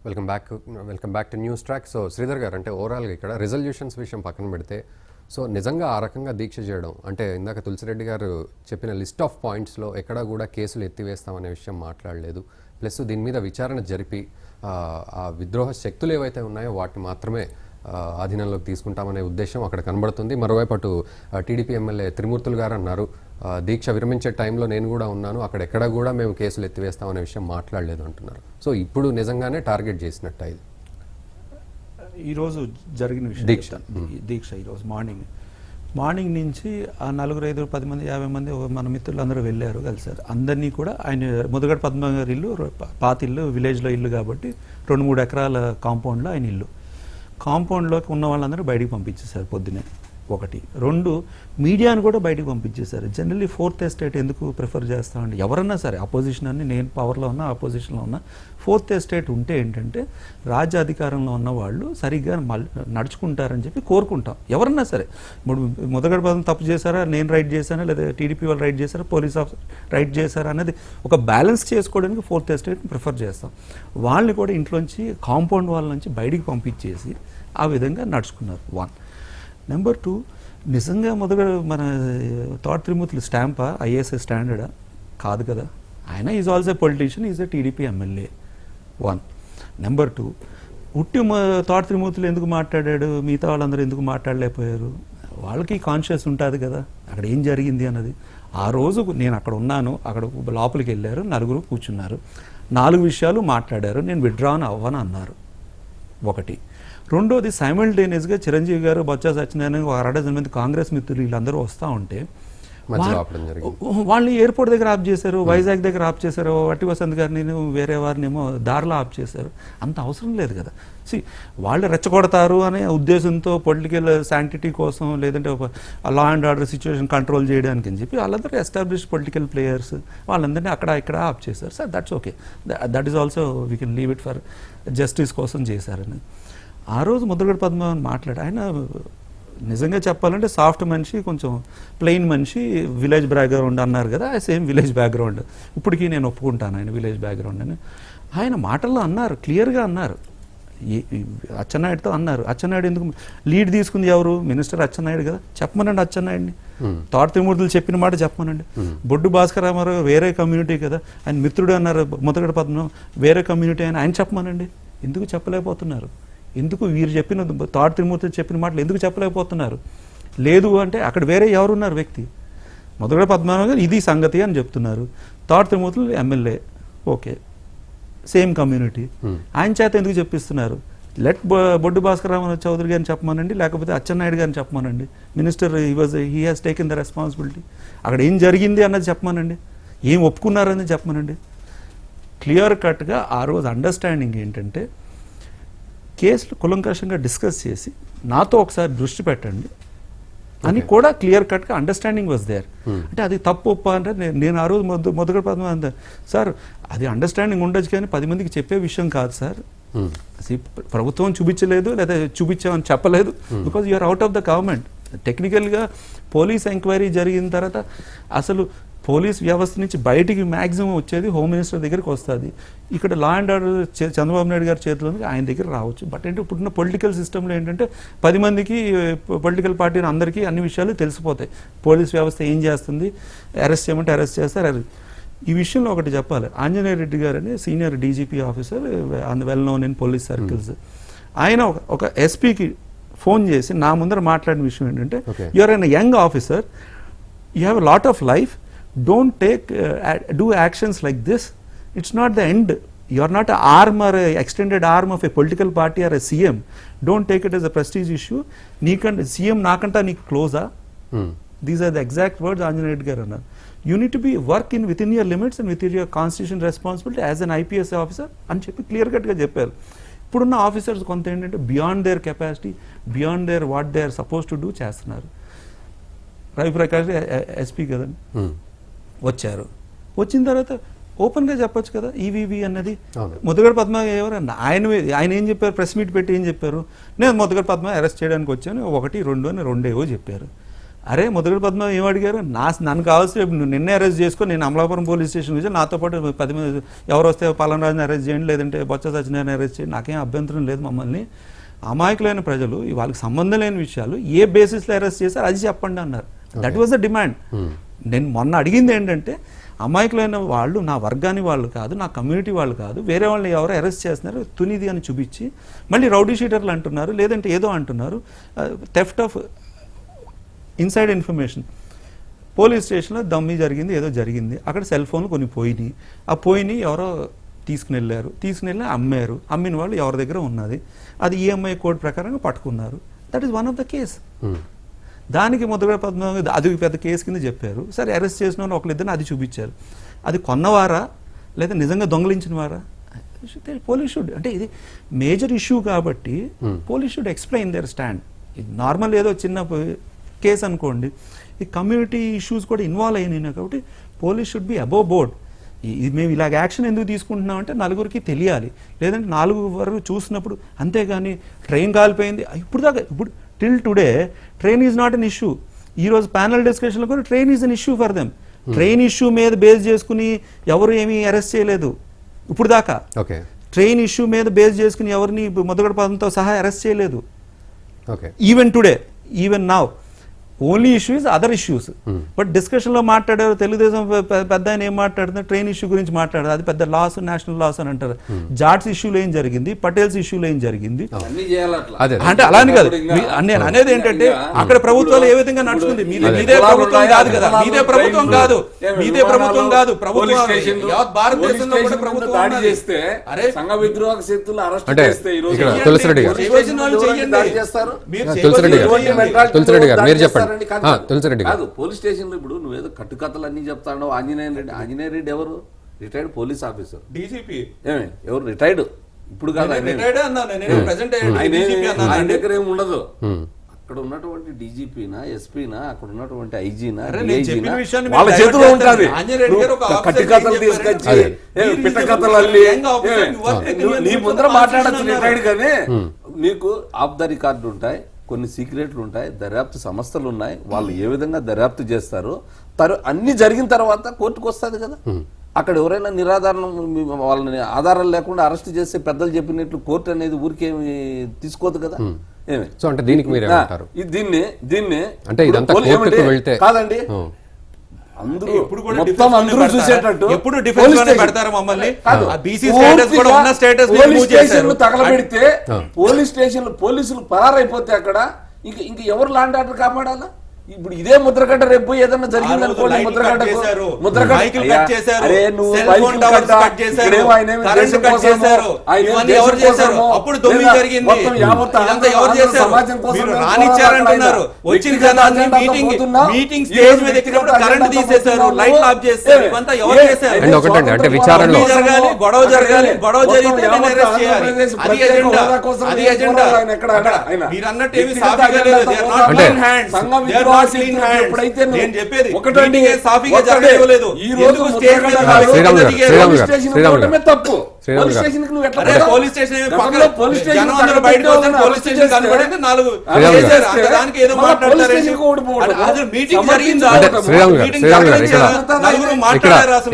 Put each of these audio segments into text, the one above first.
Welcome back to news track. So Sridhar గారు, అంటే ఓవరాల్గా ఇక్కడ రిజల్యూషన్స్ విషయం పక్కన పెడితే, సో నిజంగా ఆ రకంగా దీక్ష చేయడం అంటే ఇందాక తులసిరెడ్డి గారు చెప్పిన లిస్ట్ ఆఫ్ పాయింట్స్లో ఎక్కడా కూడా కేసులు ఎత్తివేస్తామనే విషయం మాట్లాడలేదు. ప్లస్ దీని మీద విచారణ జరిపి ఆ విద్రోహ శక్తులు ఏవైతే ఉన్నాయో వాటిని మాత్రమే ఆధీనంలోకి తీసుకుంటామనే ఉద్దేశం అక్కడ కనబడుతుంది. మరోవైపు అటు టీడీపీ ఎమ్మెల్యే త్రిమూర్తులు గారు అన్నారు, దీక్ష విరమించే టైంలో నేను కూడా ఉన్నాను, అక్కడ ఎక్కడ కూడా మేము కేసులు ఎత్తివేస్తామనే విషయం మాట్లాడలేదు అంటున్నారు. సో ఇప్పుడు నిజంగానే టార్గెట్ చేసినట్టు ఇది ఈరోజు జరిగిన విషయం దీక్ష ఈరోజు మార్నింగ్ నుంచి ఆ 4, 5, 10 మంది 50 మంది మన మిత్రులు అందరూ వెళ్ళారు, కలిసారు. అందరినీ కూడా ఆయన ముదగడ పద్మ గారి ఇల్లు పాత ఇల్లు, విలేజ్లో ఇల్లు కాబట్టి 2-3 ఎకరాల కాంపౌండ్లో ఆయన ఇల్లు. కాంపౌండ్లోకి ఉన్న వాళ్ళందరూ బయటికి పంపించేశారు పొద్దునే. 1, 2 మీడియాను కూడా బయటకు పంపించేశారు. జనరల్లీ ఫోర్త్ ఎస్టేట్ ఎందుకు ప్రిఫర్ చేస్తామండి? ఎవరన్నా సరే, అపోజిషన్ అని, నేను పవర్లో ఉన్నా అపోజిషన్లో ఉన్నా, ఫోర్త్ ఎస్టేట్ ఉంటే ఏంటంటే రాజ్య అధికారంలో ఉన్న వాళ్ళు సరిగ్గా నడుచుకుంటారని చెప్పి కోరుకుంటాం. ఎవరన్నా సరే, ఇప్పుడు ముదగడ పదం తప్పు చేశారా, నేను రైట్ చేశానా, లేదా టీడీపీ వాళ్ళు రైట్ చేశారా, పోలీస్ ఆఫీసర్ రైట్ చేశారా అనేది ఒక బ్యాలెన్స్ చేసుకోవడానికి ఫోర్త్ ఎస్టేట్ని ప్రిఫర్ చేస్తాం. వాళ్ళని కూడా ఇంట్లోంచి కాంపౌండ్ వాళ్ళ నుంచి బయటికి పంపించేసి ఆ విధంగా నడుచుకున్నారు. 1. నెంబర్ 2, నిజంగా మన తోట త్రిమూర్తులు స్టాంపా, ఐఏఎస్ స్టాండర్డా? కాదు కదా. ఆయన is also politician, is a TDP MLA. 1. Number 2, తోట త్రిమూర్తులు ఎందుకు మాట్లాడాడు, మిగతా వాళ్ళందరూ ఎందుకు మాట్లాడలేకపోయారు? వాళ్ళకి కాన్షియస్ ఉంటుంది కదా అక్కడ ఏం జరిగింది అన్నది. ఆ రోజు నేను అక్కడ ఉన్నాను, అక్కడ లోపలికి వెళ్ళారు, 4 కూర్చున్నారు, 4 విషయాలు మాట్లాడారు, నేను విత్డ్రాన్ అవ్వను అన్నారు. 1. 2వది, సైమల్టేనియస్గా చిరంజీవి గారు, బొత్స సత్యనారాయణ, 1 మంది కాంగ్రెస్ మిత్రులు వీళ్ళందరూ వస్తూ ఉంటే వాళ్ళని ఎయిర్పోర్ట్ దగ్గర ఆప్ చేశారు, వైజాగ్ దగ్గర ఆప్ చేశారు, వట్టి వసంత్ గారిని వేరే వారినేమో దారిలో ఆప్ చేశారు. అంత అవసరం లేదు కదా. వాళ్ళు రెచ్చగొడతారు అనే ఉద్దేశంతో, పొలిటికల్ శాంక్టిటీ కోసం, లేదంటే law and order situation control చేయడానికి అని చెప్పి వాళ్ళందరూ ఎస్టాబ్లిష్డ్ పొలిటికల్ ప్లేయర్స్, వాళ్ళందరినీ అక్కడ ఇక్కడ ఆప్ చేశారు. Sir that's okay, that is also we can leave it for justice కోసం చేశారని. ఆ రోజు ముద్రగడ పద్మనాభన్ మాట్లాడి, ఆయన నిజంగా చెప్పాలంటే సాఫ్ట్ మనిషి, కొంచెం ప్లెయిన్ మనిషి, విలేజ్ బ్యాక్గ్రౌండ్ అన్నారు కదా, సేమ్ విలేజ్ బ్యాక్గ్రౌండ్. ఇప్పటికీ నేను ఒప్పుకుంటాను ఆయన విలేజ్ బ్యాక్గ్రౌండ్ అని. ఆయన మాటల్లో అన్నారు, క్లియర్గా అన్నారు, అచ్చెన్నాయుడుతో అన్నారు. అచ్చెన్నాయుడు ఎందుకు లీడ్ తీసుకుంది? ఎవరు? మినిస్టర్ అచ్చెన్నాయుడు కదా. చెప్పమనండి అచ్చెన్నాయుడిని. తోట త్రిమూర్తులు చెప్పిన మాట చెప్పమనండి. బొడ్డు భాస్కర్ రామారావు వేరే కమ్యూనిటీ కదా, ఆయన మిత్రుడు అన్నారు. ముద్రగడ పద్మనాభం వేరే కమ్యూనిటీ అని ఆయన చెప్పమనండి. ఎందుకు చెప్పలేకపోతున్నారు? ఎందుకు వీరు చెప్పిన తోట త్రిమూర్తులు చెప్పిన మాటలు ఎందుకు చెప్పలేకపోతున్నారు? లేదు అంటే అక్కడ వేరే ఎవరున్నారు వ్యక్తి? ముదగడ పద్మనాభం గారు ఇది సంగతి అని చెప్తున్నారు. తోట త్రిమూర్తులు ఎమ్మెల్యే, ఓకే, సేమ్ కమ్యూనిటీ, ఆయన చేత ఎందుకు చెప్పిస్తున్నారు? లెట్ బొడ్డు భాస్కర్ రామారావు చౌదరి గారిని చెప్పమనండి, లేకపోతే అచ్చెన్నాయుడు గారిని చెప్పమనండి. Minister he has taken the responsibility. అక్కడ ఏం జరిగింది అన్నది చెప్పమనండి, ఏం ఒప్పుకున్నారని చెప్పమనండి. క్లియర్ కట్గా ఆ రోజు అండర్స్టాండింగ్ ఏంటంటే, కేసులు కులంకషంగా డిస్కస్ చేసి నాతో ఒకసారి దృష్టి పెట్టండి అని కూడా క్లియర్ కట్గా అండర్స్టాండింగ్ వాజ్ దేర్. అంటే అది తప్పు ఒప్ప అంటే నేను ఆ రోజు ముదగడ పద్మనాభన్ సార్, అది అండర్స్టాండింగ్ ఉండొచ్చు కానీ 10 మందికి చెప్పే విషయం కాదు సార్. ప్రభుత్వం చూపించలేదు, లేదా చూపించామని చెప్పలేదు, because you're out of the government. టెక్నికల్గా పోలీస్ ఎంక్వైరీ జరిగిన తర్వాత అసలు పోలీస్ వ్యవస్థ నుంచి బయటికి మ్యాక్సిమం వచ్చేది హోమ్ మినిస్టర్ దగ్గరికి వస్తుంది. ఇక్కడ law and order Chandrababu Naidu గారి చేతిలోకి ఆయన దగ్గర రావచ్చు. బట్ ఏంటంటే ఇప్పుడున్న పొలిటికల్ సిస్టంలో ఏంటంటే 10 మందికి, పొలిటికల్ పార్టీని అందరికీ అన్ని విషయాలు తెలిసిపోతాయి. పోలీస్ వ్యవస్థ ఏం చేస్తుంది, అరెస్ట్ చేయమంటే అరెస్ట్ చేస్తారు. ఈ విషయంలో ఒకటి చెప్పాలి, ఆంజనేయ రెడ్డి గారు అని senior DGP officer, well known in police circles, ఆయన ఒక ఎస్పీకి ఫోన్ చేసి నా ముందర మాట్లాడిన విషయం ఏంటంటే, you're an young officer, you have a lot of life, don't do actions like this. It's not the end. You are not an arm or an extended arm of a political party or a CM. Don't take it as a prestige issue. CM nakanta neeku close ah. These are the exact words Anjaneya Reddy garu annaru. You need to be within your limits and within your constitution responsibility as an IPS officer అని చెప్పి clear కట్గా చెప్పారు. ఇప్పుడున్న officers కొంత ఏంటంటే beyond their capacity, beyond their what they are suppose to do చేస్తున్నారు. Raviprakash SP కదండి, వచ్చారు, వచ్చిన తర్వాత ఓపెన్గా చెప్పొచ్చు కదా ఈవీవీ అన్నది. ముదగడ పద్మ ఎవరన్నా ఆయన ఏం చెప్పారు? ప్రెస్ మీట్ పెట్టి ఏం చెప్పారు? నేను ముదగడ పద్మ అరెస్ట్ చేయడానికి వచ్చాను, 1, 2 అని 2 చెప్పారు. అరే ముద్రగడ పద్మ ఏం అడిగారు, నన్ను కావాల్సి నువ్వు నిన్నే అరెస్ట్ చేసుకో, నేను అమలాపురం పోలీస్ స్టేషన్ వచ్చి నాతో పాటు 10 మంది ఎవరు వస్తే పలానా రాజుని అరెస్ట్ చేయండి, లేదంటే బొత్స సత్యనారాయణ అరెస్ట్ చేయండి, నాకేం అభ్యంతరం లేదు. మమ్మల్ని అమాయకులైన ప్రజలు వాళ్ళకి సంబంధం లేని విషయాలు ఏ బేసిస్లో అరెస్ట్ చేశారు అది చెప్పండి అన్నారు. That was the demand. నేను మొన్న అడిగింది ఏంటంటే అమాయకులైన వాళ్ళు నా వర్గాన్ని వాళ్ళు కాదు, నా కమ్యూనిటీ వాళ్ళు కాదు, వేరే వాళ్ళని ఎవరో అరెస్ట్ చేస్తున్నారు తునిది అని చూపించి మళ్ళీ రౌడీ షీటర్లు అంటున్నారు, లేదంటే ఏదో అంటున్నారు, theft of inside information. Police స్టేషన్లో దమ్మి జరిగింది, ఏదో జరిగింది, అక్కడ సెల్ ఫోన్లు కొన్ని పోయినాయి, ఆ పోయినాయి ఎవరో తీసుకుని వెళ్ళి అమ్మారు, అమ్మిన వాళ్ళు ఎవరి దగ్గర ఉన్నది, అది ఈఎంఐ కోడ్ ప్రకారంగా పట్టుకున్నారు. That is one of the case. దానికి ముద్రగడ పద్మ అది పెద్ద కేసు కింద చెప్పారు. సరే అరెస్ట్ చేసిన వాళ్ళు ఒకరిద్దరిని అది చూపించారు. అది కొన్నవారా లేదా నిజంగా దొంగలించిన వారా? పోలీస్ షుడ్, అంటే ఇది మేజర్ ఇష్యూ కాబట్టి police should explain their stand. ఇది నార్మల్ ఏదో చిన్న కేసు అనుకోండి, ఈ కమ్యూనిటీ ఇష్యూస్ కూడా ఇన్వాల్వ్ అయినాయి కాబట్టి police should be above board. ఇది మేము ఇలాగ యాక్షన్ ఎందుకు తీసుకుంటున్నాం అంటే నలుగురికి తెలియాలి, లేదంటే 4 వరకు చూసినప్పుడు అంతేగాని ట్రైన్ కాలిపోయింది ఇప్పుడు till today train is not an issue. ఈరోజు ప్యానల్ డిస్కషన్లో కూడా train is an issue for them. Train issue మీద బేస్ చేసుకుని ఎవరు ఏమీ అరెస్ట్ చేయలేదు ఇప్పుడు దాకా. ట్రైన్ ఇష్యూ మీద బేస్ చేసుకుని ఎవరిని ముద్రగడ పద్మతో సహా అరెస్ట్ చేయలేదు. Even today, even now only issue is other issues. But డిస్కషన్లో మాట్లాడారు తెలుగుదేశం పెద్ద ఆయన ఏం మాట్లాడుతున్నారు, ట్రైన్ ఇష్యూ గురించి మాట్లాడారు, అది పెద్ద లాస్, నేషనల్ లాస్ అని అంటారు. జాట్స్ ఇష్యూలో ఏం జరిగింది, పటేల్స్ ఇష్యూలో ఏం జరిగింది అంటే అలానే కాదు. నేను అనేది ఏంటంటే అక్కడ ప్రభుత్వాలు ఏ విధంగా నడుచుకుంది, మీదే ప్రభుత్వం కాదు కదా, మీదే ప్రభుత్వం కాదు, ప్రభుత్వం భారతదేశంలో కూడా ప్రభుత్వం చేస్తే అరే సంఘ విద్రోహ శక్తులు అరెస్ట్ చేస్తే ఈ రోజు కాదు పోలీస్ స్టేషన్ లో ఇప్పుడు నువ్వేదో కట్టుకథలు అన్ని చెప్తాడు. ఆంజనేయ రెడ్డి ఎవరు? Retired police officer, DGP. ఎవరు రిటైర్డ్? ఇప్పుడు కాదు, ఆయన దగ్గర ఏమి ఉండదు. అక్కడ ఉన్నటువంటి డీజీపీనా, ఎస్పీనా, అక్కడ ఉన్నటువంటి ఐజీనా, వాళ్ళ చేతిలో ఉంటుంది. కట్టుకథలు తీసుకొచ్చి పిట్టకథలు అల్లి నీ ముందర మాట్లాడచ్చు రిటైర్డ్ గానే. నీకు ఆఫ్ ద రికార్డు ఉంటాయి, కొన్ని సీక్రెట్లు ఉంటాయి, దర్యాప్తు సంస్థలు ఉన్నాయి, వాళ్ళు ఏ విధంగా దర్యాప్తు చేస్తారు, అన్ని జరిగిన తర్వాత కోర్టుకు వస్తుంది కదా. అక్కడ ఎవరైనా నిరాధారణ వాళ్ళని ఆధారాలు లేకుండా అరెస్ట్ చేస్తే పెద్దలు చెప్పినట్లు కోర్టు అనేది ఊరికేమి తీసుకోదు కదా. సో అంటే దీనికి మీరు ఏమంటారు? దీన్ని అంటే ఇదంతా కోర్టుకు వెళ్తే కాదండి, తగలబెడితే పోలీస్ స్టేషన్ పోలీసులు పరారైపోతే అక్కడ ఇంక ఎవరు లాండ్ ఆర్డర్ కాపాడాలా? ఇప్పుడు ఇదే ముద్రగడ్డ రేపు ఏదన్నా జరిగింది అనుకోండి, అంటే విచారణలో గొడవ జరగాలి, గొడవ జరిగితే మీరు అన్నట్టు ఏమి సాఫీగా లేదు. నేను చెప్పేది సాఫీగా జరగలేదు. తప్పు పోలీస్ స్టేషన్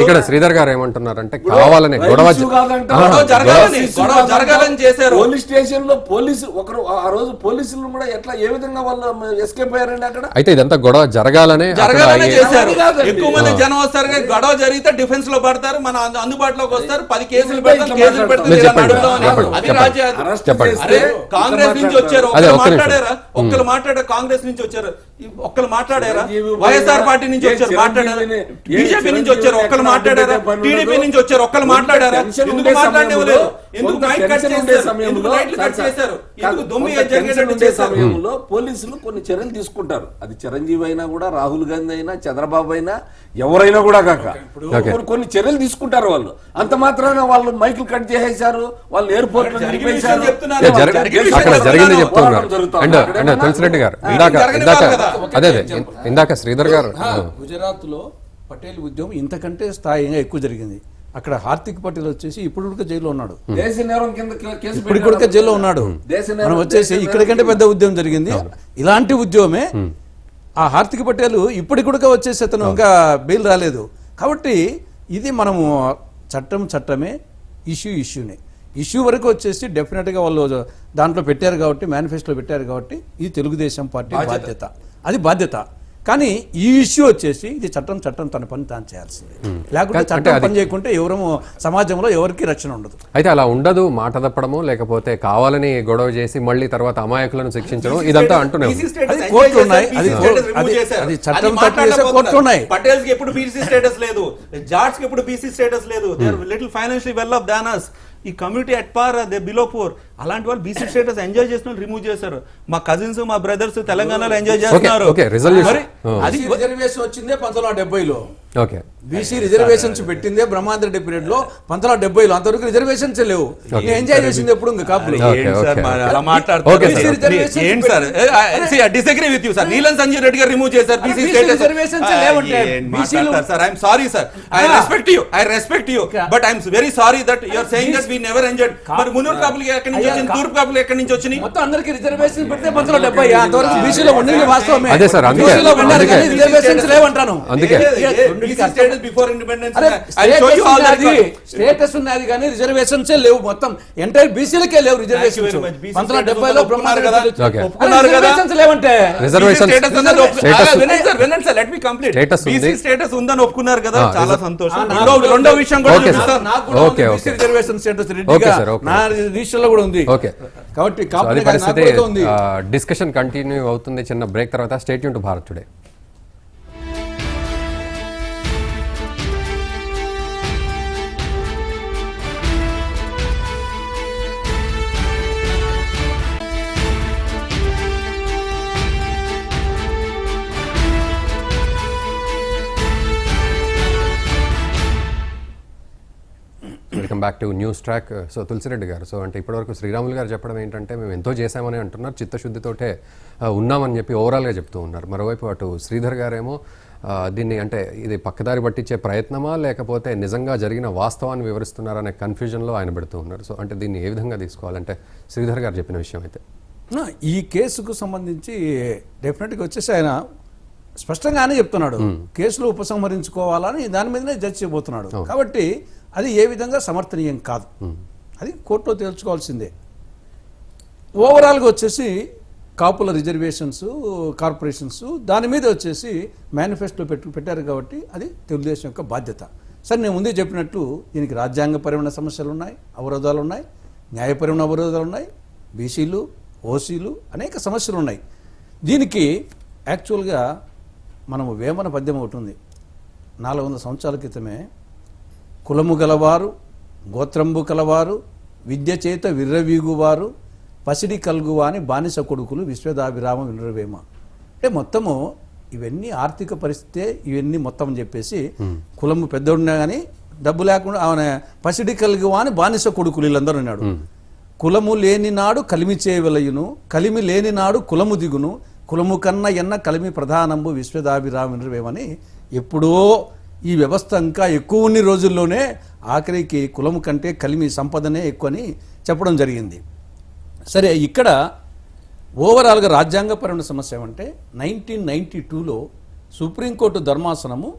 ఇక్కడ శ్రీధర్ గారు ఏమంటున్నారంటే కావాలని గొడవ జరగాలని చేశారు. పోలీస్ స్టేషన్ లో పోలీసు ఒకరు ఆ రోజు పోలీసులు కూడా ఎట్లా ఏ విధంగా వాళ్ళు ఎస్కేప్ అయ్యారండి అక్కడ. అయితే ఇదంతా గొడవ జరగాలనే చేశారు. ఎక్కువ మంది జనం వస్తారు, గొడవ జరిగితే డిఫెన్స్ లో పడతారు, మన అందుబాటులోకి వస్తారు, 10 కేసులు పెడతారు, కేసులు పెడతారు. కాంగ్రెస్ నుంచి వచ్చారు, ఒక్కరు మాట్లాడారు, కాంగ్రెస్ నుంచి వచ్చారు, ఒక్కరు మాట్లాడారా? వైఎస్ఆర్ పార్టీ నుంచి వచ్చారు, మాట్లాడారా? బీజేపీ నుంచి వచ్చారు, ఒక్కరు మాట్లాడారా? టీడీపీ నుంచి వచ్చారు, ఒక్కరు మాట్లాడారా? ఎందుకు మాట్లాడలేదు? ఎందుకు మైక్ కట్ చేశారు? ఎందుకు దొమ్మి జరిగేటట్టు సమయంలో పోలీసులు కొన్ని చర్యలు తీసుకుంటారు. అది చిరంజీవి అయినా కూడా, రాహుల్ గాంధీ అయినా, చంద్రబాబు అయినా, ఎవరైనా కూడా కాక కొన్ని చర్యలు తీసుకుంటారు. వాళ్ళు అంత మాత్రాన వాళ్ళు మైకులు కట్ చేసేశారు, వాళ్ళు ఎయిర్పోర్ట్ లో అక్కడ జరిగింది చెప్తున్నారు. తులసిరెడ్డి గారు ఇందాక శ్రీధర్ గారు గుజరాత్ లో పటేల్ ఉద్యమం ఇంతకంటే స్థాయిగా ఎక్కువ జరిగింది. అక్కడ హార్దిక్ పటేల్ వచ్చేసి ఇప్పుడు కూడా జైల్లో ఉన్నాడు, ఇప్పుడు కూడా జైల్లో ఉన్నాడు. మనం వచ్చేసి ఇక్కడికంటే పెద్ద ఉద్యమం జరిగింది. ఇలాంటి ఉద్యమమే ఆ హార్దిక్ పటేల్ ఇప్పటికి కూడా వచ్చేసి అతను ఇంకా బెయిల్ రాలేదు. కాబట్టి ఇది మనము చట్టమే, ఇష్యూనే. ఇష్యూ వరకు వచ్చేసి డెఫినెట్గా వాళ్ళు దాంట్లో పెట్టారు కాబట్టి, మేనిఫెస్టోలో పెట్టారు కాబట్టి ఇది తెలుగుదేశం పార్టీ బాధ్యత, అది బాధ్యత. కానీ ఈ ఇష్యూ వచ్చేసి ఇది చట్టం తన పని తాను చేయాల్సింది. లేకుంటే చట్టం పని చేయకుంటే ఎవరు సమాజంలో ఎవరికి రక్షణ ఉండదు. అయితే అలా ఉండదు, మాట తప్పడము లేకపోతే కావాలని గొడవ చేసి మళ్ళీ తర్వాత అమాయకులను శిక్షించడం ఇదంతా అంటున్నారు. కోర్టులు ఉన్నాయి, అది చట్టం తప్పేసే కోర్టులు ఉన్నాయి. పటేల్స్ కి ఎప్పుడు బీసీ స్టేటస్ లేదు, జాట్స్ కి ఎప్పుడు బీసీ స్టేటస్ లేదు. They are little financially well off than us. ఈ community at par, they below poor. అలాంటి వాళ్ళు బీసీ స్టేటస్ ఎంజాయ్ చేసిన రిమూవ్ చేశారు. మా కజిన్స్, మా బ్రదర్స్ తెలంగాణలో ఎంజాయ్ చేస్తున్నారు. అది రిజర్వేషన్ వచ్చిందే 1970లో. ఓకే, బీసీ రిజర్వేషన్స్ పెట్టిందే బ్రహ్మాంధ్ర పీరియడ్ లో 1970లో. అంతవరకు రిజర్వేషన్స్ లేవు. ఎంజాయ్ చేసింది ఎప్పుడు ఇంకా కాపులు. Disagree with you sir. Neelam Sanjay Reddy గారు రిమూవ్ చేశారు BC status. Sir I'm sorry sir, I respect you but I'm very sorry that you are saying that we never enjoyed. మరి మున్నూరు కాపులకి ఎక్కడి నుంచి వచ్చింది, తూర్పు కాపులు ఎక్కడి నుంచి వచ్చినాయి? మొత్తం అందరికి రిజర్వేషన్ పెడితే 1970 అంతవరకు బీసీలో ఉండింది వాస్తవమే. అదే సార్, అందుకే రిజర్వేషన్స్ లేవంటాను. అందుకే స్టేటస్ ఉన్నది కానీ రిజర్వేషన్స్ లేవు. మొత్తం ఎంటైర్ బీసీలకే లేవు రిజర్వేషన్స్. 1970లో రిజర్వేషన్స్ లేవంటే స్టేటస్ ఉందని ఒప్పుకున్నారు కదా, చాలా సంతోషం. రెండో విషయం కూడా రిజర్వేషన్ స్టేటస్ నా రిజిస్టర్ లో కూడా ఉంది. కాబట్టి డిస్కషన్ కంటిన్యూ అవుతుంది. చిన్న బ్రేక్ తర్వాత stay tune to Bharat today. Welcome back to news track. So Tulasireddy గారు, సో అంటే ఇప్పటివరకు శ్రీరాములు గారు చెప్పడం ఏంటంటే మేము ఎంతో చేశామని అంటున్నారు, చిత్తశుద్ధితోటే ఉన్నామని చెప్పి ఓవరాల్గా చెప్తూ ఉన్నారు. మరోవైపు అటు శ్రీధర్ గారేమో దీన్ని అంటే ఇది పక్కదారి పట్టించే ప్రయత్నమా లేకపోతే నిజంగా జరిగిన వాస్తవాన్ని వివరిస్తున్నారనే కన్ఫ్యూజన్లో ఆయన పెడుతూ ఉన్నారు. సో అంటే దీన్ని ఏ విధంగా తీసుకోవాలంటే శ్రీధర్ గారు చెప్పిన విషయం అయితే ఈ కేసుకు సంబంధించి డెఫినెట్గా వచ్చేసి ఆయన స్పష్టంగానే చెప్తున్నాడు, కేసులు ఉపసంహరించుకోవాలని దాని మీదనే జడ్జి చేయబోతున్నాడు. కాబట్టి అది ఏ విధంగా సమర్థనీయం కాదు, అది కోర్టులో తేల్చుకోవాల్సిందే. ఓవరాల్గా వచ్చేసి కాపుల రిజర్వేషన్స్, కార్పొరేషన్స్ దాని మీద వచ్చేసి మేనిఫెస్టో పెట్టారు కాబట్టి అది తెలుగుదేశం యొక్క బాధ్యత. సరే, నేను ముందే చెప్పినట్లు దీనికి రాజ్యాంగపరమైన సమస్యలు ఉన్నాయి, అవరోధాలు ఉన్నాయి, న్యాయపరమైన అవరోధాలు ఉన్నాయి, బీసీలు, ఓసీలు అనేక సమస్యలు ఉన్నాయి. దీనికి యాక్చువల్గా మనము వేమన పద్యం ఒకటి ఉంది, 400 సంవత్సరాల క్రితమే. కులము గలవారు, గోత్రంబు కలవారు, విద్య చేత విర్రవీగువారు, పసిడి కలుగువాని బానిస కొడుకులు విశ్వదాభిరామ వినురవేమ. అంటే మొత్తము ఇవన్నీ ఆర్థిక పరిస్థితే, ఇవన్నీ మొత్తం అని చెప్పేసి కులము పెద్దోడినా కానీ డబ్బు లేకుండా ఆయన పసిడి కలుగువాని బానిస కొడుకులు వీళ్ళందరూ ఉన్నాడు. కులము లేని నాడు కలిమి చేయవలయును, కలిమి లేని నాడు కులము దిగును, కులము కన్న ఎన్న కలిమి ప్రధానంబు విశ్వదాభిరామ వినురవేమని ఎప్పుడో ఈ వ్యవస్థ ఇంకా ఎక్కువ ఉన్న రోజుల్లోనే ఆఖరికి కులము కంటే కలిమి సంపదనే ఎక్కువ అని చెప్పడం జరిగింది. సరే, ఇక్కడ ఓవరాల్గా రాజ్యాంగపరమైన సమస్య ఏమంటే 1992లో సుప్రీంకోర్టు ధర్మాసనము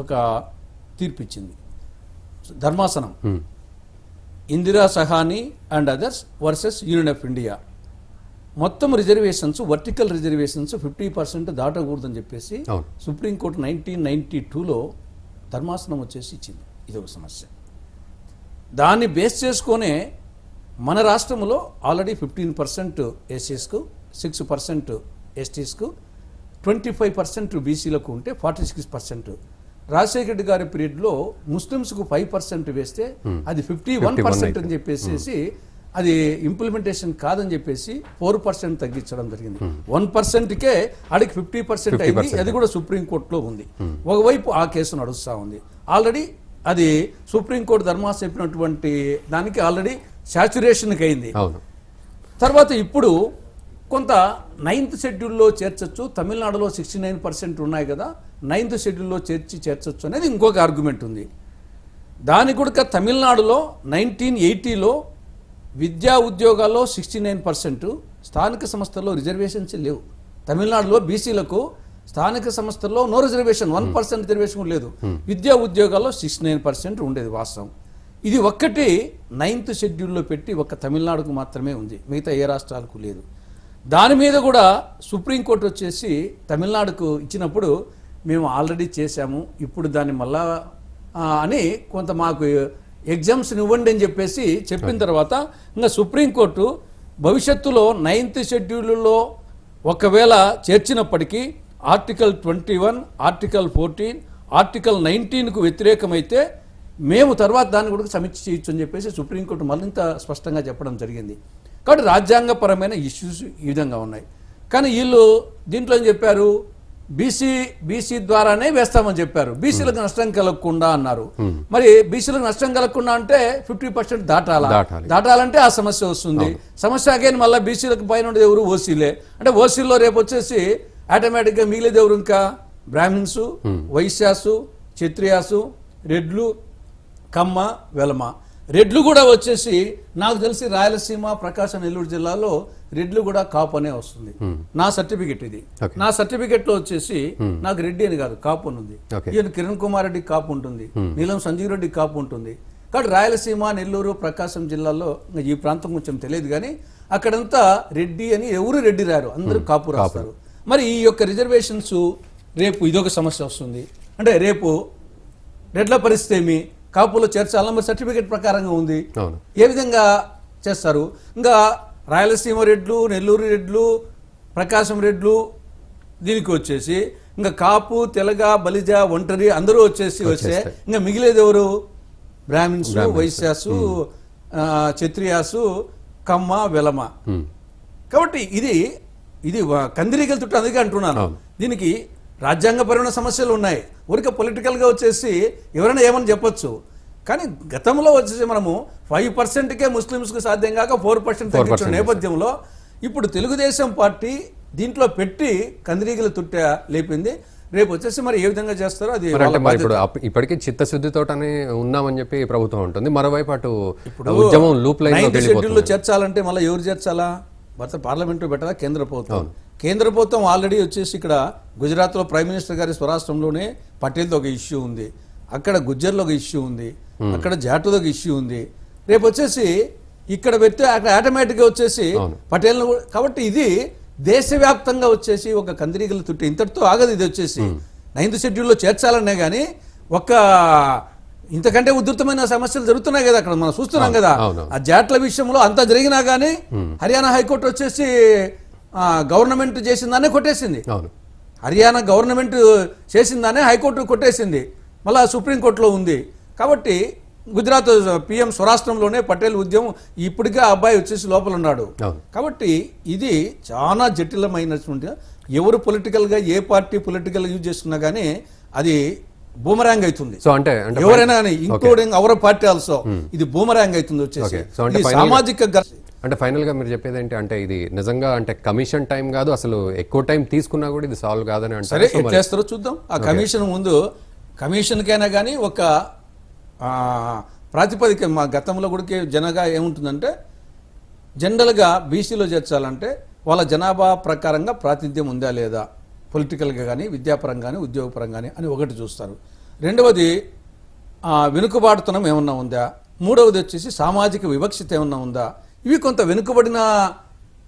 ఒక తీర్పిచ్చింది. ధర్మాసనం Indira Sawhney and others versus union of India. మొత్తం రిజర్వేషన్స్, వర్టికల్ రిజర్వేషన్స్ 50% దాటకూడదని చెప్పేసి సుప్రీంకోర్టు 1992లో ధర్మాసనం వచ్చేసి ఇచ్చింది. ఇది ఒక సమస్య. దాన్ని బేస్ చేసుకొనే మన రాష్ట్రంలో ఆల్రెడీ 15% ఎస్సీస్కు, 6% ఎస్టీస్కు, 25% బీసీలకు ఉంటే 46%. రాజశేఖర రెడ్డి గారి పీరియడ్లో ముస్లిమ్స్కు 5% వేస్తే అది 51% అని చెప్పేసి అది ఇంప్లిమెంటేషన్ కాదని చెప్పేసి 4% తగ్గించడం జరిగింది. 1%కే ఆడికి 50% అయింది. అది కూడా సుప్రీంకోర్టులో ఉంది. ఒకవైపు ఆ కేసు నడుస్తూ ఉంది. ఆల్రెడీ అది సుప్రీంకోర్టు ధర్మాసనం చెప్పినటువంటి దానికి ఆల్రెడీ సాచురేషన్కి అయింది. తర్వాత ఇప్పుడు కొంత 9th షెడ్యూల్లో చేర్చొచ్చు, తమిళనాడులో 69% ఉన్నాయి కదా, 9th షెడ్యూల్లో చేర్చొచ్చు అనేది ఇంకొక ఆర్గ్యుమెంట్ ఉంది. దాని కూడా తమిళనాడులో 1980లో విద్యా ఉద్యోగాల్లో 69%, స్థానిక సంస్థల్లో రిజర్వేషన్స్ లేవు. తమిళనాడులో బీసీలకు స్థానిక సంస్థల్లో నో రిజర్వేషన్, 1% రిజర్వేషన్ కూడా లేదు. విద్యా ఉద్యోగాల్లో 69% ఉండేది వాస్తవం. ఇది ఒక్కటి 9th షెడ్యూల్లో పెట్టి ఒక్క తమిళనాడుకు మాత్రమే ఉంది, మిగతా ఏ రాష్ట్రాలకు లేదు. దాని మీద కూడా సుప్రీంకోర్టు వచ్చేసి తమిళనాడుకు ఇచ్చినప్పుడు మేము ఆల్రెడీ చేశాము, ఇప్పుడు దాన్ని మళ్ళా అని కొంత మాకు ఎగ్జామ్స్ని ఇవ్వండి అని చెప్పేసి చెప్పిన తర్వాత ఇంకా సుప్రీంకోర్టు భవిష్యత్తులో 9th షెడ్యూల్లో ఒకవేళ చేర్చినప్పటికీ ఆర్టికల్ 21, ఆర్టికల్ 14, ఆర్టికల్ 19కు వ్యతిరేకమైతే మేము తర్వాత దాన్ని కూడా సమీక్ష చేయొచ్చు అని చెప్పేసి సుప్రీంకోర్టు మరింత స్పష్టంగా చెప్పడం జరిగింది. కాబట్టి రాజ్యాంగపరమైన ఇష్యూస్ ఈ విధంగా ఉన్నాయి. కానీ వీళ్ళు దీంట్లో ఏం చెప్పారు, బీసీ ద్వారానే వేస్తామని చెప్పారు, బీసీలకు నష్టం కలగకుండా అన్నారు. మరి బీసీలకు నష్టం కలగకుండా అంటే 50% దాటాలంటే ఆ సమస్య వస్తుంది. సమస్య అగైన్ మళ్ళీ బీసీలకు పైన ఉండేది ఎవరు, ఓసీలే. అంటే ఓసీలో రేపు వచ్చేసి ఆటోమేటిక్గా మిగిలేది ఎవరు, ఇంకా బ్రాహ్మిన్స్, వైశ్యాసు, క్షత్రియాసు, రెడ్లు, కమ్మ, వెలమ. రెడ్లు కూడా వచ్చేసి నాకు తెలిసి రాయలసీమ, ప్రకాశం, నెల్లూరు జిల్లాలో రెడ్లు కూడా కాపు అనే వస్తుంది. నా సర్టిఫికెట్ ఇది. నా సర్టిఫికెట్ లో వచ్చేసి నాకు రెడ్డి అని కాదు, కాపు అని ఉంది. ఈయన కిరణ్ కుమార్ రెడ్డి కాపు ఉంటుంది, నీలం సంజీవ్ రెడ్డి కాపు ఉంటుంది. కాబట్టి రాయలసీమ, నెల్లూరు, ప్రకాశం జిల్లాల్లో ఈ ప్రాంతం కొంచెం తెలియదు, కానీ అక్కడంతా రెడ్డి అని ఎవరు రెడ్డి రారు, అందరూ కాపు రాస్తారు. మరి ఈ యొక్క రిజర్వేషన్స్ రేపు ఇదొక సమస్య వస్తుంది. అంటే రేపు రెడ్ల పరిస్థితి ఏమి, కాపులో చేర్చాలని మరి సర్టిఫికేట్ ప్రకారంగా ఉంది, ఏ విధంగా చేస్తారు? ఇంకా రాయలసీమ రెడ్లు, నెల్లూరు రెడ్లు, ప్రకాశం రెడ్లు దీనికి వచ్చేసి ఇంకా కాపు, తెలగ, బలిజ, ఒంటరి అందరూ వచ్చేసి వస్తే ఇంకా మిగిలేది ఎవరు? బ్రాహ్మిన్స్, వైశ్యాసు, క్షత్రియాసు, కమ్మ, వెలమ. కాబట్టి ఇది కందిరీగల చుట్టూ అందుకే అంటున్నాను. దీనికి రాజ్యాంగపరమైన సమస్యలు ఉన్నాయి. ఊరికే పొలిటికల్గా వచ్చేసి ఎవరైనా ఏమని చెప్పొచ్చు, కానీ గతంలో వచ్చేసి మనము 5%కే ముస్లిమ్స్కి సాధ్యం కాక 4% తగ్గించిన నేపథ్యంలో ఇప్పుడు తెలుగుదేశం పార్టీ దీంట్లో పెట్టి కందిరీగల తుట్ట లేపింది. రేపు వచ్చేసి మరి ఏ విధంగా చేస్తారో అది ఇప్పటికీ చిత్తశుద్ధితోటనే ఉన్నామని చెప్పి ప్రభుత్వం ఉంటుంది. మరోవైపు అటు ఉద్యమం లూప్ లైన్ షెడ్యూల్లో చేర్చాలంటే మళ్ళీ ఎవరు చేర్చాలా? భర్త పార్లమెంట్లో పెట్టాలా? కేంద్ర ప్రభుత్వం. కేంద్ర ప్రభుత్వం ఆల్రెడీ వచ్చేసి ఇక్కడ గుజరాత్లో ప్రైమ్ మినిస్టర్ గారి స్వరాష్ట్రంలోనే పటేల్తో ఒక ఇష్యూ ఉంది, అక్కడ గుజ్జర్లో ఒక ఇష్యూ ఉంది, అక్కడ జాటుతో ఒక ఇష్యూ ఉంది. రేపు వచ్చేసి ఇక్కడ పెడితే అక్కడ ఆటోమేటిక్గా వచ్చేసి పటేల్. కాబట్టి ఇది దేశవ్యాప్తంగా వచ్చేసి ఒక కందిరీగల తుట్టి ఇంతటితో ఆగదు. ఇది వచ్చేసి 9th షెడ్యూల్లో చేర్చాలనే కానీ ఒక్క ఇంతకంటే ఉధృతమైన సమస్యలు జరుగుతున్నాయి కదా అక్కడ మనం చూస్తున్నాం కదా. ఆ జాట్ల విషయంలో అంతా జరిగినా కానీ హర్యానా హైకోర్టు వచ్చేసి గవర్నమెంట్ చేసిందానే కొట్టేసింది. హర్యానా గవర్నమెంట్ చేసిందానే హైకోర్టు కొట్టేసింది, మళ్ళా సుప్రీంకోర్టులో ఉంది. కాబట్టి గుజరాత్ పిఎం స్వరాష్ట్రంలోనే పటేల్ ఉద్యమం ఇప్పటికే ఆ అబ్బాయి వచ్చేసి లోపల ఉన్నాడు. కాబట్టి ఇది చాలా జటిలమైనటువంటి, ఎవరు పొలిటికల్గా ఏ పార్టీ పొలిటికల్ యూజ్ చేసుకున్నా కానీ అది బూమరాంగ్ అవుతుంది. సో అంటే ఎవరైనా కానీ ఇంక్లూడింగ్ అవర్ పార్టీ ఆల్సో ఇది బూమరాంగ్ అవుతుంది వచ్చేసి సామాజిక. అంటే ఫైనల్ గా మీరు చెప్పేది ఏంటి అంటే ఇది నిజంగా అంటే కమిషన్ టైం కాదు, అసలు ఎక్కువ టైం తీసుకున్నా కూడా ఇది సాల్వ్ కాదని అంటే సరే చేస్తారో చూద్దాం. ఆ కమిషన్ ముందు కమిషన్కైనా కానీ ఒక ప్రాతిపదిక మా గతంలో కూడా జనగా ఏముంటుందంటే జనరల్గా బీసీలో చేర్చాలంటే వాళ్ళ జనాభా ప్రకారంగా ప్రాతినిధ్యం ఉందా లేదా, పొలిటికల్గా కానీ విద్యాపరంగా కానీ ఉద్యోగపరంగా కానీ అని ఒకటి చూస్తారు. రెండవది వెనుకబాటుతనం ఏమన్నా ఉందా, మూడవది వచ్చేసి సామాజిక వివక్షత ఏమన్నా ఉందా. ఇవి కొంత వెనుకబడిన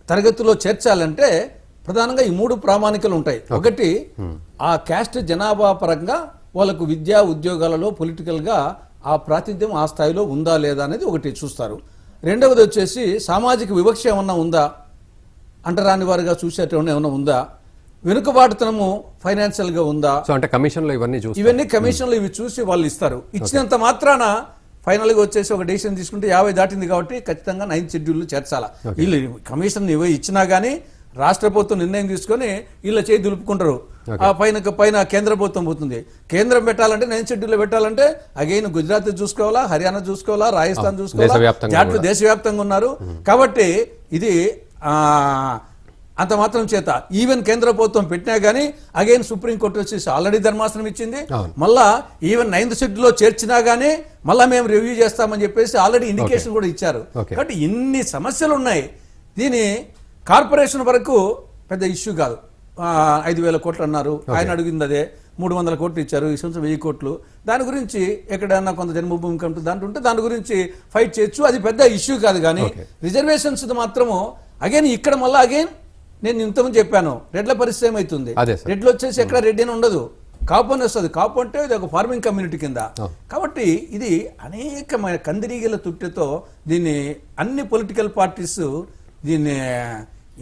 తరగతిలో చేర్చాలంటే ప్రధానంగా ఈ 3 ప్రామాణికలు ఉంటాయి. ఒకటి ఆ క్యాస్ట్ జనాభా పరంగా వాళ్ళకు విద్యా ఉద్యోగాలలో పొలిటికల్గా ఆ ప్రాతినిధ్యం ఆ స్థాయిలో ఉందా లేదా అనేది ఒకటి చూస్తారు. రెండవది వచ్చేసి సామాజిక వివక్ష ఏమన్నా ఉందా, అంటరాని వారిగా చూసేటప్పుడు ఏమన్నా ఉందా, వెనుకబాటుతనము ఫైనాన్షియల్గా ఉందా. అంటే కమిషన్లో ఇవన్నీ కమిషన్లో ఇవి చూసి వాళ్ళు ఇస్తారు. ఇచ్చినంత మాత్రాన ఫైనల్గా వచ్చేసి ఒక డెసిషన్ తీసుకుంటే 50 దాటింది కాబట్టి ఖచ్చితంగా 9th షెడ్యూల్లో చేర్చాలా. వీళ్ళు కమిషన్ ఇచ్చినా కానీ రాష్ట్ర ప్రభుత్వం నిర్ణయం తీసుకొని వీళ్ళ చేయి దులుపుకుంటారు. ఆ పైన కేంద్ర ప్రభుత్వం పోతుంది. కేంద్రం పెట్టాలంటే 9th షెడ్యూల్లో పెట్టాలంటే అగైన్ గుజరాత్ చూసుకోవాలా, హర్యానా చూసుకోవాలా, రాజస్థాన్ చూసుకోవాలా, జాట్లు దేశవ్యాప్తంగా ఉన్నారు. కాబట్టి ఇది అంత మాత్రం చేత ఈవెన్ కేంద్ర ప్రభుత్వం పెట్టినా కానీ అగైన్ సుప్రీంకోర్టు వచ్చేసి ఆల్రెడీ ధర్మాసనం ఇచ్చింది. మళ్ళా ఈవెన్ 9th షెడ్యూల్లో చేర్చినా కానీ మళ్ళా మేము రివ్యూ చేస్తామని చెప్పేసి ఆల్రెడీ ఇండికేషన్ కూడా ఇచ్చారు. కాబట్టి ఇన్ని సమస్యలు ఉన్నాయి. దీని కార్పొరేషన్ వరకు పెద్ద ఇష్యూ కాదు. 5,000 కోట్లు అన్నారు, ఆయన అడిగింది అదే 300 కోట్లు ఇచ్చారు, ఈ సంవత్సరం 1000 కోట్లు. దాని గురించి ఎక్కడన్నా కొంత జన్మభూమి కమిటీ దాంట్లో ఉంటే దాని గురించి ఫైట్ చేయొచ్చు, అది పెద్ద ఇష్యూ కాదు. కానీ రిజర్వేషన్స్ మాత్రము అగైన్ ఇక్కడ మళ్ళీ అగైన్ నేను ఇంతకుముందు చెప్పాను, రెడ్ల పరిస్థితి ఏమవుతుంది, రెడ్లు వచ్చేసి ఎక్కడ రెడ్డి అని ఉండదు, కాపు అని వస్తుంది. కాపు అంటే ఇది ఒక ఫార్మింగ్ కమ్యూనిటీ కింద. కాబట్టి ఇది అనేకమైన కందిరీగల తుట్టెతో దీన్ని అన్ని పొలిటికల్ పార్టీస్ దీన్ని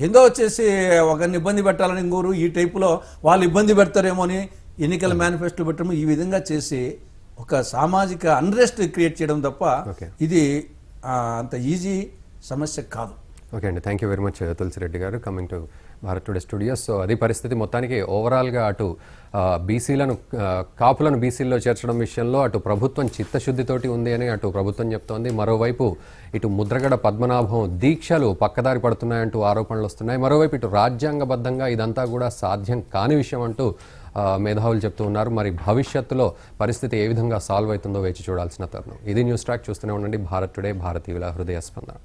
ఏందో వచ్చేసి ఒకరిని ఇబ్బంది పెట్టాలని ఇంకోరు ఈ టైపులో వాళ్ళు ఇబ్బంది పెడతారేమో అని ఎన్నికల మేనిఫెస్టో పెట్టడం, ఈ విధంగా చేసి ఒక సామాజిక అన్రెస్ట్ క్రియేట్ చేయడం తప్ప ఇది అంత ఈజీ సమస్య కాదు. ఓకే అండి, thank you very much Tulasireddy గారు coming to Bharat today studios. So అది పరిస్థితి. మొత్తానికి ఓవరాల్గా అటు బీసీలను కాపులను బీసీల్లో చేర్చడం విషయంలో అటు ప్రభుత్వం చిత్తశుద్ధితోటి ఉంది అని అటు ప్రభుత్వం చెప్తోంది. మరోవైపు ఇటు ముద్రగడ పద్మనాభం దీక్షలు పక్కదారి పడుతున్నాయంటూ ఆరోపణలు వస్తున్నాయి. మరోవైపు ఇటు రాజ్యాంగబద్ధంగా ఇదంతా కూడా సాధ్యం కాని విషయం అంటూ మేధావులు చెప్తూ ఉన్నారు. మరి భవిష్యత్తులో పరిస్థితి ఏ విధంగా సాల్వ్ అవుతుందో వేచి చూడాల్సిన తరుణం. ఇది న్యూస్ ట్రాక్. చూస్తూనే ఉండండి భారత్ టుడే, భారతీయుల హృదయ స్పందన.